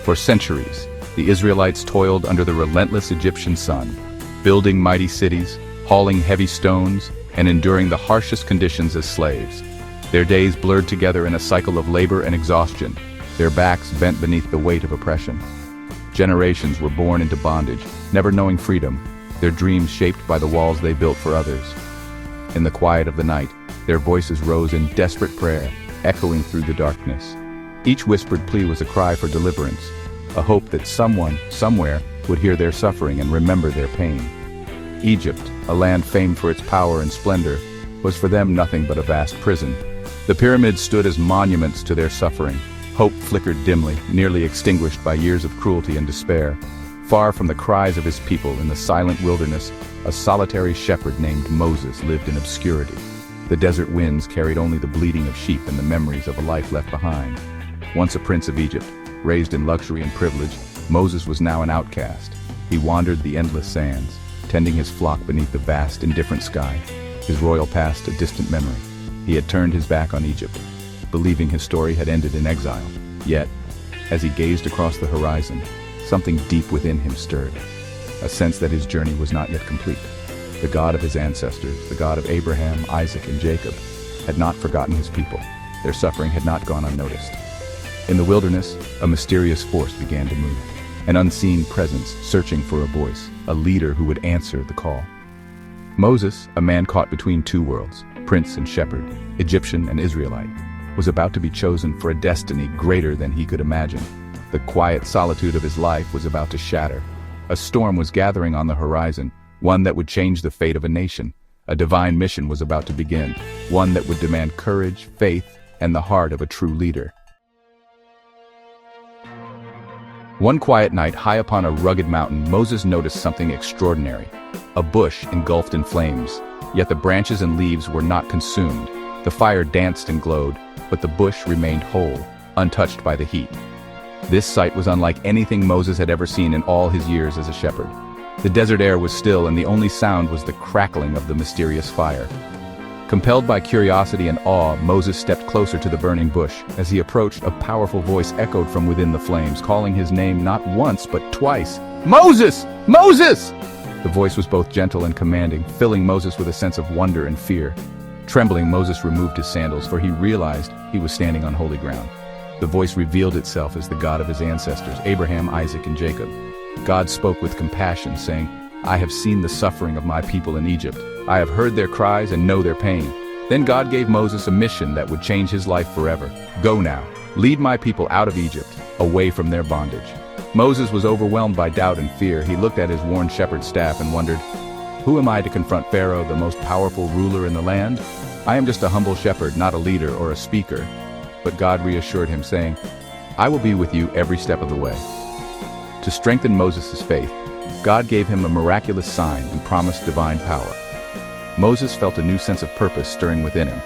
For centuries, the Israelites toiled under the relentless Egyptian sun, building mighty cities, hauling heavy stones, and enduring the harshest conditions as slaves. Their days blurred together in a cycle of labor and exhaustion, their backs bent beneath the weight of oppression. Generations were born into bondage, never knowing freedom, their dreams shaped by the walls they built for others. In the quiet of the night, their voices rose in desperate prayer, echoing through the darkness. Each whispered plea was a cry for deliverance, a hope that someone, somewhere, would hear their suffering and remember their pain. Egypt, a land famed for its power and splendor, was for them nothing but a vast prison. The pyramids stood as monuments to their suffering. Hope flickered dimly, nearly extinguished by years of cruelty and despair. Far from the cries of his people in the silent wilderness, a solitary shepherd named Moses lived in obscurity. The desert winds carried only the bleating of sheep and the memories of a life left behind. Once a prince of Egypt, raised in luxury and privilege, Moses was now an outcast. He wandered the endless sands, tending his flock beneath the vast, indifferent sky, his royal past a distant memory. He had turned his back on Egypt, believing his story had ended in exile. Yet, as he gazed across the horizon, something deep within him stirred, a sense that his journey was not yet complete. The God of his ancestors, the God of Abraham, Isaac, and Jacob, had not forgotten his people. Their suffering had not gone unnoticed. In the wilderness, a mysterious force began to move, an unseen presence searching for a voice, a leader who would answer the call. Moses, a man caught between two worlds, prince and shepherd, Egyptian and Israelite, was about to be chosen for a destiny greater than he could imagine. The quiet solitude of his life was about to shatter. A storm was gathering on the horizon, one that would change the fate of a nation. A divine mission was about to begin, one that would demand courage, faith, and the heart of a true leader. One quiet night, high upon a rugged mountain, Moses noticed something extraordinary. A bush engulfed in flames, yet the branches and leaves were not consumed. The fire danced and glowed, but the bush remained whole, untouched by the heat. This sight was unlike anything Moses had ever seen in all his years as a shepherd. The desert air was still, and the only sound was the crackling of the mysterious fire. Compelled by curiosity and awe, Moses stepped closer to the burning bush. As he approached, a powerful voice echoed from within the flames, calling his name not once but twice. "Moses! Moses!" The voice was both gentle and commanding, filling Moses with a sense of wonder and fear. Trembling, Moses removed his sandals, for he realized he was standing on holy ground. The voice revealed itself as the God of his ancestors, Abraham, Isaac, and Jacob. God spoke with compassion, saying, "I have seen the suffering of my people in Egypt. I have heard their cries and know their pain." Then God gave Moses a mission that would change his life forever. "Go now, lead my people out of Egypt, away from their bondage." Moses was overwhelmed by doubt and fear. He looked at his worn shepherd's staff and wondered, "Who am I to confront Pharaoh, the most powerful ruler in the land? I am just a humble shepherd, not a leader or a speaker." But God reassured him, saying, "I will be with you every step of the way." To strengthen Moses' faith, God gave him a miraculous sign and promised divine power. Moses felt a new sense of purpose stirring within him,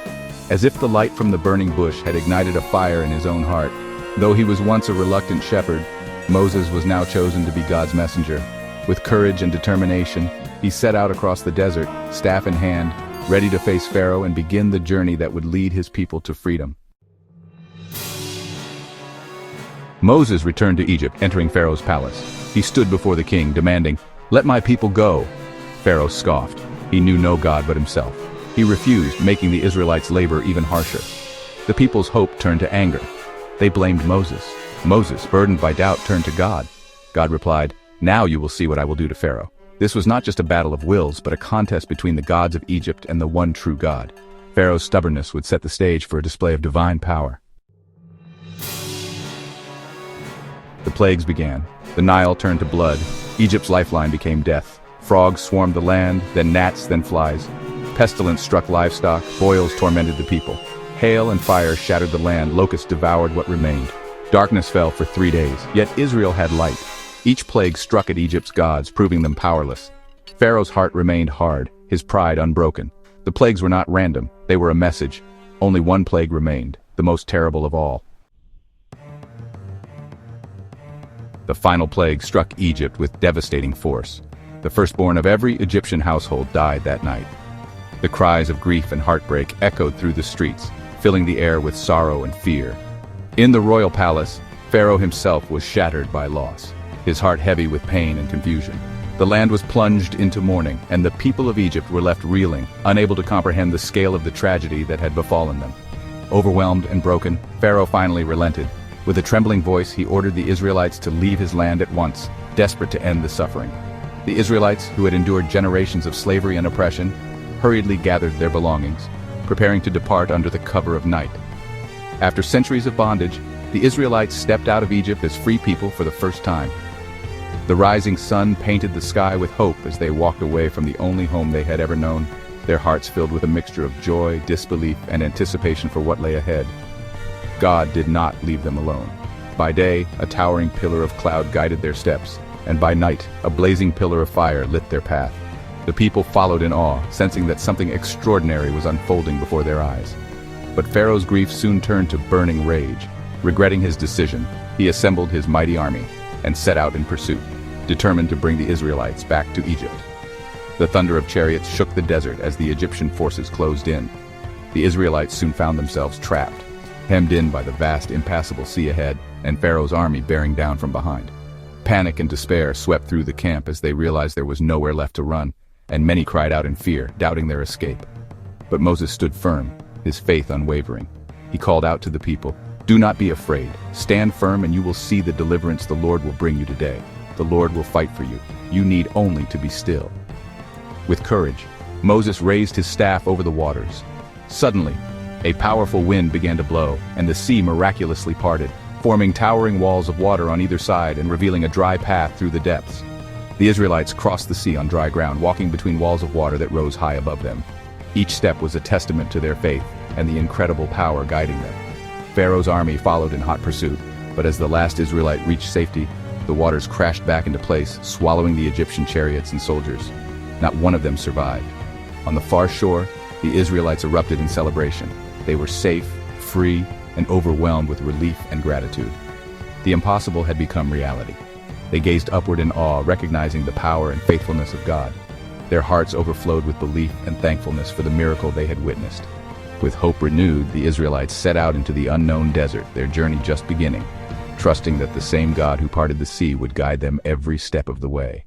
as if the light from the burning bush had ignited a fire in his own heart. Though he was once a reluctant shepherd, Moses was now chosen to be God's messenger. With courage and determination, he set out across the desert, staff in hand, ready to face Pharaoh and begin the journey that would lead his people to freedom. Moses returned to Egypt, entering Pharaoh's palace. He stood before the king, demanding, "Let my people go." Pharaoh scoffed. He knew no God but himself. He refused, making the Israelites' labor even harsher. The people's hope turned to anger. They blamed Moses. Moses, burdened by doubt, turned to God. God replied, "Now you will see what I will do to Pharaoh." This was not just a battle of wills, but a contest between the gods of Egypt and the one true God. Pharaoh's stubbornness would set the stage for a display of divine power. The plagues began. The Nile turned to blood. Egypt's lifeline became death. Frogs swarmed the land, then gnats, then flies. Pestilence struck livestock, boils tormented the people. Hail and fire shattered the land, locusts devoured what remained. Darkness fell for 3 days, yet Israel had light. Each plague struck at Egypt's gods, proving them powerless. Pharaoh's heart remained hard, his pride unbroken. The plagues were not random, they were a message. Only one plague remained, the most terrible of all. The final plague struck Egypt with devastating force. The firstborn of every Egyptian household died that night. The cries of grief and heartbreak echoed through the streets, filling the air with sorrow and fear. In the royal palace, Pharaoh himself was shattered by loss, his heart heavy with pain and confusion. The land was plunged into mourning, and the people of Egypt were left reeling, unable to comprehend the scale of the tragedy that had befallen them. Overwhelmed and broken, Pharaoh finally relented. With a trembling voice, he ordered the Israelites to leave his land at once, desperate to end the suffering. The Israelites, who had endured generations of slavery and oppression, hurriedly gathered their belongings, preparing to depart under the cover of night. After centuries of bondage, the Israelites stepped out of Egypt as free people for the first time. The rising sun painted the sky with hope as they walked away from the only home they had ever known, their hearts filled with a mixture of joy, disbelief, and anticipation for what lay ahead. God did not leave them alone. By day, a towering pillar of cloud guided their steps, and by night, a blazing pillar of fire lit their path. The people followed in awe, sensing that something extraordinary was unfolding before their eyes. But Pharaoh's grief soon turned to burning rage. Regretting his decision, he assembled his mighty army and set out in pursuit, determined to bring the Israelites back to Egypt. The thunder of chariots shook the desert as the Egyptian forces closed in. The Israelites soon found themselves trapped, hemmed in by the vast, impassable sea ahead and Pharaoh's army bearing down from behind. Panic and despair swept through the camp as they realized there was nowhere left to run, and many cried out in fear, doubting their escape. But Moses stood firm, his faith unwavering. He called out to the people, "Do not be afraid. Stand firm and you will see the deliverance the Lord will bring you today. The Lord will fight for you. You need only to be still." With courage, Moses raised his staff over the waters. Suddenly, a powerful wind began to blow, and the sea miraculously parted, forming towering walls of water on either side and revealing a dry path through the depths. The Israelites crossed the sea on dry ground, walking between walls of water that rose high above them. Each step was a testament to their faith and the incredible power guiding them. Pharaoh's army followed in hot pursuit, but as the last Israelite reached safety, the waters crashed back into place, swallowing the Egyptian chariots and soldiers. Not one of them survived. On the far shore, the Israelites erupted in celebration. They were safe, free, and overwhelmed with relief and gratitude. The impossible had become reality. They gazed upward in awe, recognizing the power and faithfulness of God. Their hearts overflowed with belief and thankfulness for the miracle they had witnessed. With hope renewed, the Israelites set out into the unknown desert, their journey just beginning, trusting that the same God who parted the sea would guide them every step of the way.